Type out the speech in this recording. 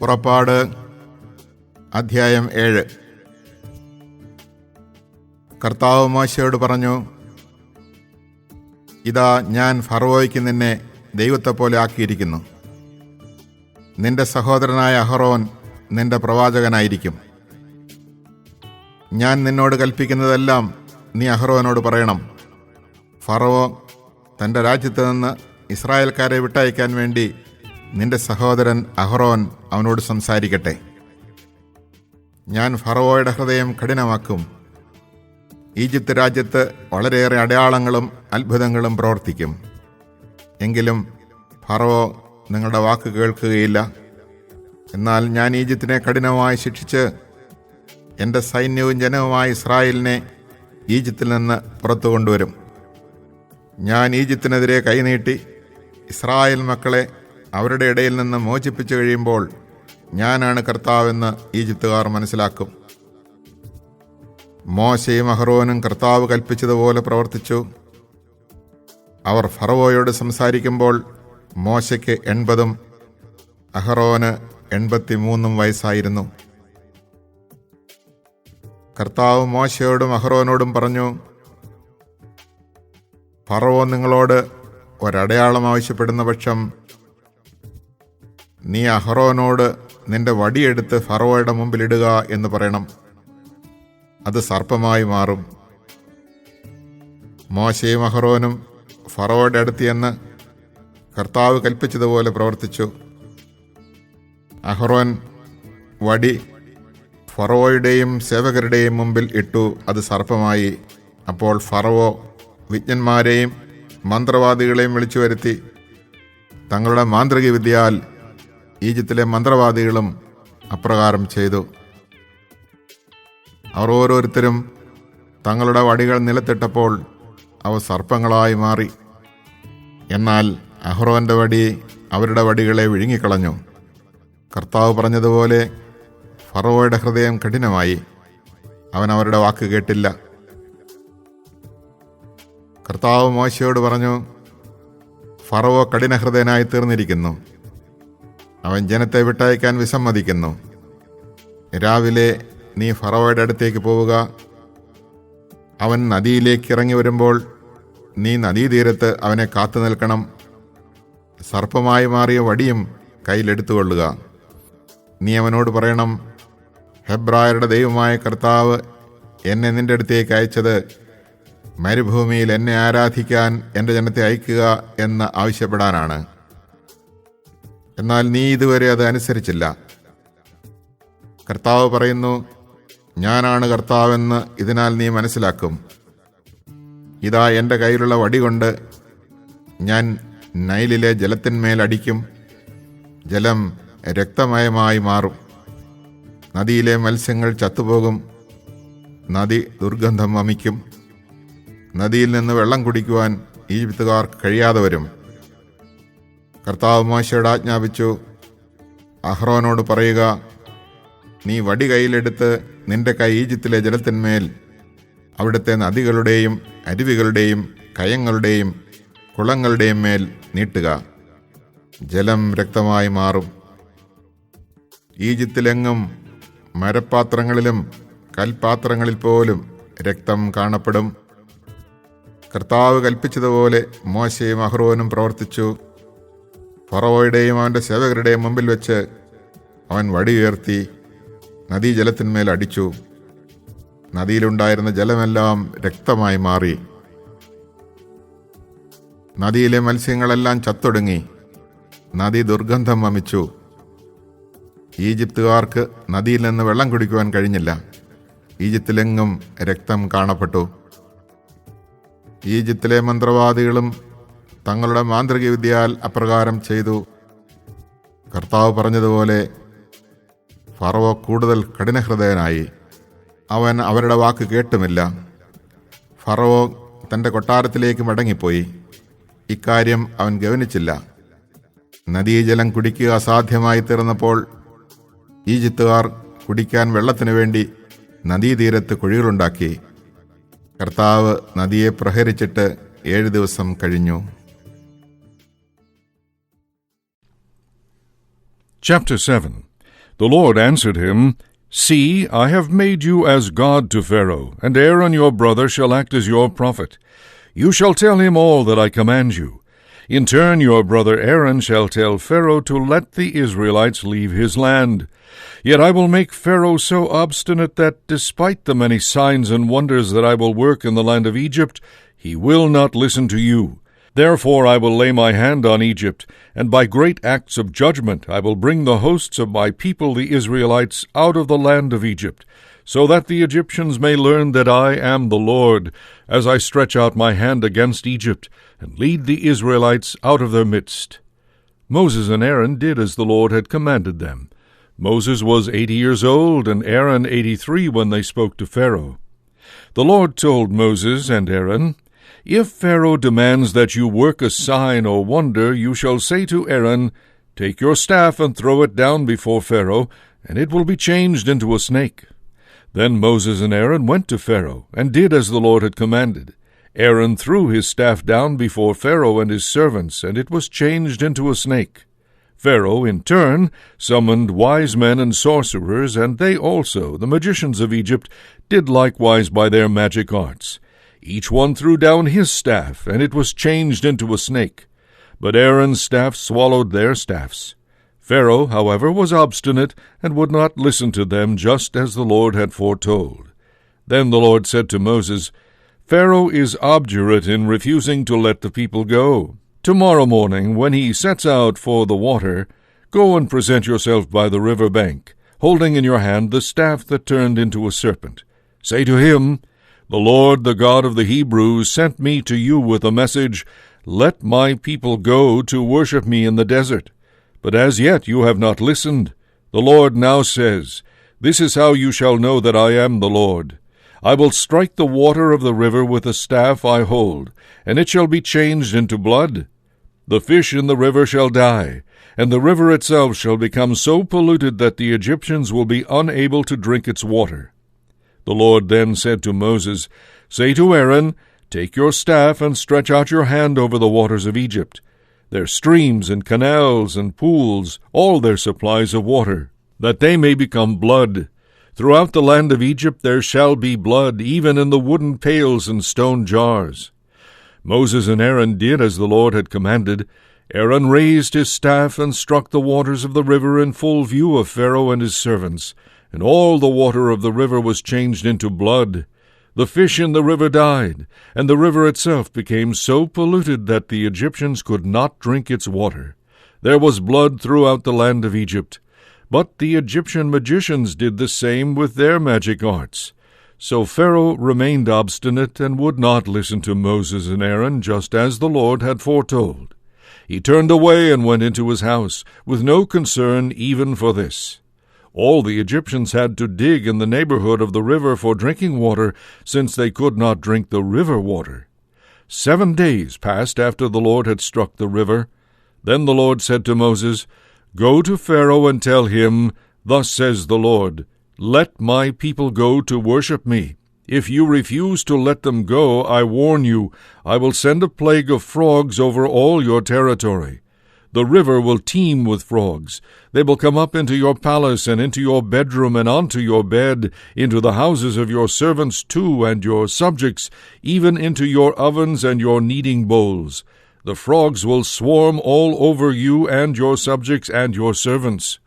പുറപ്പാട് അധ്യായം 7. കർത്താവ് മോശയോട് പറഞ്ഞു, ഇതാ ഞാൻ ഫറവോയ്ക്ക് നിന്നെ ദൈവത്തെപ്പോലെ ആക്കിയിരിക്കുന്നു. നിന്റെ സഹോദരനായ അഹറോൻ നിന്റെ പ്രവാചകനായിരിക്കും. ഞാൻ നിന്നോട് കൽപ്പിക്കുന്നതെല്ലാം നീ അഹറോനോട് പറയണം. ഫറവോ തൻ്റെ രാജ്യത്ത് നിന്ന് ഇസ്രായേൽക്കാരെ വിട്ടയക്കാൻ വേണ്ടി നിന്റെ സഹോദരൻ അഹറോൻ അവനോട് സംസാരിക്കട്ടെ. ഞാൻ ഫറവോയുടെ ഹൃദയം കഠിനമാക്കും. ഈജിപ്ത് രാജ്യത്ത് വളരെയേറെ അടയാളങ്ങളും അത്ഭുതങ്ങളും പ്രവർത്തിക്കും. എങ്കിലും ഫറവോ നിങ്ങളുടെ വാക്ക് കേൾക്കുകയില്ല. എന്നാൽ ഞാൻ ഈജിപ്തിനെ കഠിനമായി ശിക്ഷിച്ച് എൻ്റെ സൈന്യവും ജനവുമായ ഇസ്രായേലിനെ ഈജിപ്തിൽ നിന്ന് പുറത്തു കൊണ്ടുവരും. ഞാൻ ഈജിപ്തിനെതിരെ കൈനീട്ടി ഇസ്രായേൽ മക്കളെ അവരുടെ ഇടയിൽ നിന്ന് മോചിപ്പിച്ചു കഴിയുമ്പോൾ ഞാനാണ് കർത്താവെന്ന് ഈജിപ്തുകാർ മനസ്സിലാക്കും. മോശയും അഹറോനും കർത്താവ് കൽപ്പിച്ചതുപോലെ പ്രവർത്തിച്ചു. അവർ ഫറവോയോട് സംസാരിക്കുമ്പോൾ മോശയ്ക്ക് 80 അഹറോന് 83 വയസ്സായിരുന്നു. കർത്താവ് മോശയോടും അഹറോനോടും പറഞ്ഞു, ഫറവോ നിങ്ങളോട് ഒരടയാളം ആവശ്യപ്പെടുന്ന പക്ഷം നീ അഹറോനോട് നിന്റെ വടിയെടുത്ത് ഫറവോയുടെ മുമ്പിലിടുക എന്ന് പറയണം. അത് സർപ്പമായി മാറും. മോശയും അഹറോനും ഫറവോയുടെ അടുത്ത് ചെന്ന് കർത്താവ് കൽപ്പിച്ചതുപോലെ പ്രവർത്തിച്ചു. അഹറോൻ വടി ഫറവോയുടെയും സേവകരുടെയും മുമ്പിൽ ഇട്ടു. അത് സർപ്പമായി. അപ്പോൾ ഫറവോ വിജ്ഞന്മാരെയും മന്ത്രവാദികളെയും വിളിച്ചു വരുത്തി. തങ്ങളുടെ മാന്ത്രിക വിദ്യയാൽ ഈജിപ്തിലെ മന്ത്രവാദികളും അപ്രകാരം ചെയ്തു. അവർ ഓരോരുത്തരും തങ്ങളുടെ വടികൾ നിലത്തിട്ടപ്പോൾ അവ സർപ്പങ്ങളായി മാറി. എന്നാൽ അഹറോന്റെ വടി അവരുടെ വടികളെ വിഴുങ്ങിക്കളഞ്ഞു. കർത്താവ് പറഞ്ഞതുപോലെ ഫറവോയുടെ ഹൃദയം കഠിനമായി. അവൻ അവരുടെ വാക്ക് കേട്ടില്ല. കർത്താവ് മോശയോട് പറഞ്ഞു, ഫറവോ കഠിനഹൃദയനായി തീർന്നിരിക്കുന്നു. അവൻ ജനത്തെ വിട്ടയക്കാൻ വിസമ്മതിക്കുന്നു. രാവിലെ നീ ഫറവോയുടെ അടുത്തേക്ക് പോവുക. അവൻ നദിയിലേക്ക് ഇറങ്ങി വരുമ്പോൾ നീ നദീതീരത്ത് അവനെ കാത്തു നിൽക്കണം. സർപ്പമായി മാറിയ വടിയും കയ്യിലെടുത്തുകൊള്ളുക. നീ അവനോട് പറയണം, ഹെബ്രായരുടെ ദൈവമായ കർത്താവ് എന്നെ നിന്റെ അടുത്തേക്ക് അയച്ചത് മരുഭൂമിയിൽ എന്നെ ആരാധിക്കാൻ എൻ്റെ ജനത്തെ അയക്കുക എന്ന് ആവശ്യപ്പെടാനാണ്. എന്നാൽ നീ ഇതുവരെ അത് അനുസരിച്ചില്ല. കർത്താവ് പറയുന്നു, ഞാനാണ് കർത്താവെന്ന് ഇതിനാൽ നീ മനസ്സിലാക്കും. ഇതാ എൻ്റെ കയ്യിലുള്ള വടി കൊണ്ട് ഞാൻ നൈലിലെ ജലത്തിന്മേൽ അടിക്കും. ജലം രക്തമയമായി മാറും. നദിയിലെ മത്സ്യങ്ങൾ ചത്തുപോകും. നദി ദുർഗന്ധം വമിക്കും. നദിയിൽ നിന്ന് വെള്ളം കുടിക്കുവാൻ ഈജിപ്തുകാർക്ക് കഴിയാതെ വരും. കർത്താവ് മോശയോട് ആജ്ഞാപിച്ചു, അഹ്റോനോട് പറയുക, നീ വടി കയ്യിലെടുത്ത് നിന്റെ കൈ ഈജിപ്തിലെ ജലത്തിന്മേൽ, അവിടുത്തെ നദികളുടെയും അരുവികളുടെയും കയങ്ങളുടെയും കുളങ്ങളുടെയും മേൽ നീട്ടുക. ജലം രക്തമായി മാറും. ഈജിപ്തിലെങ്ങും മരപ്പാത്രങ്ങളിലും കൽപാത്രങ്ങളിൽ പോലും രക്തം കാണപ്പെടും. കർത്താവ് കൽപ്പിച്ചതുപോലെ മോശയും അഹ്റോനും പ്രവർത്തിച്ചു. ഫറവോയുടെയും അവൻ്റെ സേവകരുടെയും മുമ്പിൽ വെച്ച് അവൻ വടി ഉയർത്തി നദീജലത്തിന്മേൽ അടിച്ചു. നദിയിലുണ്ടായിരുന്ന ജലമെല്ലാം രക്തമായി മാറി. നദിയിലെ മത്സ്യങ്ങളെല്ലാം ചത്തൊടുങ്ങി. നദി ദുർഗന്ധം വമിച്ചു. ഈജിപ്തുകാർക്ക് നദിയിൽ നിന്ന് വെള്ളം കുടിക്കുവാൻ കഴിഞ്ഞില്ല. ഈജിപ്തിലെങ്ങും രക്തം കാണപ്പെട്ടു. ഈജിപ്തിലെ മന്ത്രവാദികളും തങ്ങളുടെ മാന്ത്രിക വിദ്യയാൽ അപ്രകാരം ചെയ്തു. കർത്താവ് പറഞ്ഞതുപോലെ ഫറവോ കൂടുതൽ കഠിനഹൃദയനായി. അവൻ അവരുടെ വാക്ക് കേട്ടുമില്ല. ഫറവോ തൻ്റെ കൊട്ടാരത്തിലേക്ക് മടങ്ങിപ്പോയി. ഇക്കാര്യം അവൻ ഗവനിച്ചില്ല. നദീജലം കുടിക്കുക അസാധ്യമായി തീർന്നപ്പോൾ ഈജിപ്തുകാർ കുടിക്കാൻ വെള്ളത്തിനു വേണ്ടി നദീതീരത്ത് കുഴികളുണ്ടാക്കി. കർത്താവ് നദിയെ പ്രഹരിച്ചിട്ട് 7 ദിവസം കഴിഞ്ഞു. Chapter 7. The Lord answered him, See, I have made you as God to Pharaoh, and Aaron your brother shall act as your prophet. You shall tell him all that I command you. In turn your brother Aaron shall tell Pharaoh to let the Israelites leave his land. Yet I will make Pharaoh so obstinate that, despite the many signs and wonders that I will work in the land of Egypt, he will not listen to you. Therefore I will lay my hand on Egypt, and by great acts of judgment I will bring the hosts of my people the Israelites out of the land of Egypt, so that the Egyptians may learn that I am the Lord, as I stretch out my hand against Egypt, and lead the Israelites out of their midst. Moses and Aaron did as the Lord had commanded them. Moses was 80 years old, and Aaron 83 when they spoke to Pharaoh. The Lord told Moses and Aaron, If Pharaoh demands that you work a sign or wonder, you shall say to Aaron, Take your staff and throw it down before Pharaoh, and it will be changed into a snake. Then Moses and Aaron went to Pharaoh, and did as the Lord had commanded. Aaron threw his staff down before Pharaoh and his servants, and it was changed into a snake. Pharaoh, in turn, summoned wise men and sorcerers, and they also, the magicians of Egypt, did likewise by their magic arts. Each one threw down his staff, and it was changed into a snake. But Aaron's staff swallowed their staffs. Pharaoh, however, was obstinate, and would not listen to them, just as the Lord had foretold. Then the Lord said to Moses, Pharaoh is obdurate in refusing to let the people go. Tomorrow morning, when he sets out for the water, go and present yourself by the river bank, holding in your hand the staff that turned into a serpent. Say to him, The Lord, the God of the Hebrews, sent me to you with a message, Let my people go to worship me in the desert. But as yet you have not listened. The Lord now says, This is how you shall know that I am the Lord. I will strike the water of the river with the staff I hold, and it shall be changed into blood. The fish in the river shall die, and the river itself shall become so polluted that the Egyptians will be unable to drink its water. The Lord then said to Moses, Say to Aaron, Take your staff and stretch out your hand over the waters of Egypt, their streams and canals and pools, all their supplies of water, that they may become blood. Throughout the land of Egypt there shall be blood, even in the wooden pails and stone jars. Moses and Aaron did as the Lord had commanded. Aaron raised his staff and struck the waters of the river in full view of Pharaoh and his servants, and all the water of the river was changed into blood. The fish in the river died, and the river itself became so polluted that the Egyptians could not drink its water. There was blood throughout the land of Egypt. But the Egyptian magicians did the same with their magic arts. So Pharaoh remained obstinate and would not listen to Moses and Aaron, just as the Lord had foretold. He turned away and went into his house, with no concern even for this. All the Egyptians had to dig in the neighborhood of the river for drinking water, since they could not drink the river water. 7 days passed after the Lord had struck the river. Then the Lord said to Moses, Go to Pharaoh and tell him, Thus says the Lord, Let my people go to worship me. If you refuse to let them go, I warn you, I will send a plague of frogs over all your territory. The river will teem with frogs. They will come up into your palace and into your bedroom and onto your bed, into the houses of your servants too and your subjects, even into your ovens and your kneading bowls. The frogs will swarm all over you and your subjects and your servants.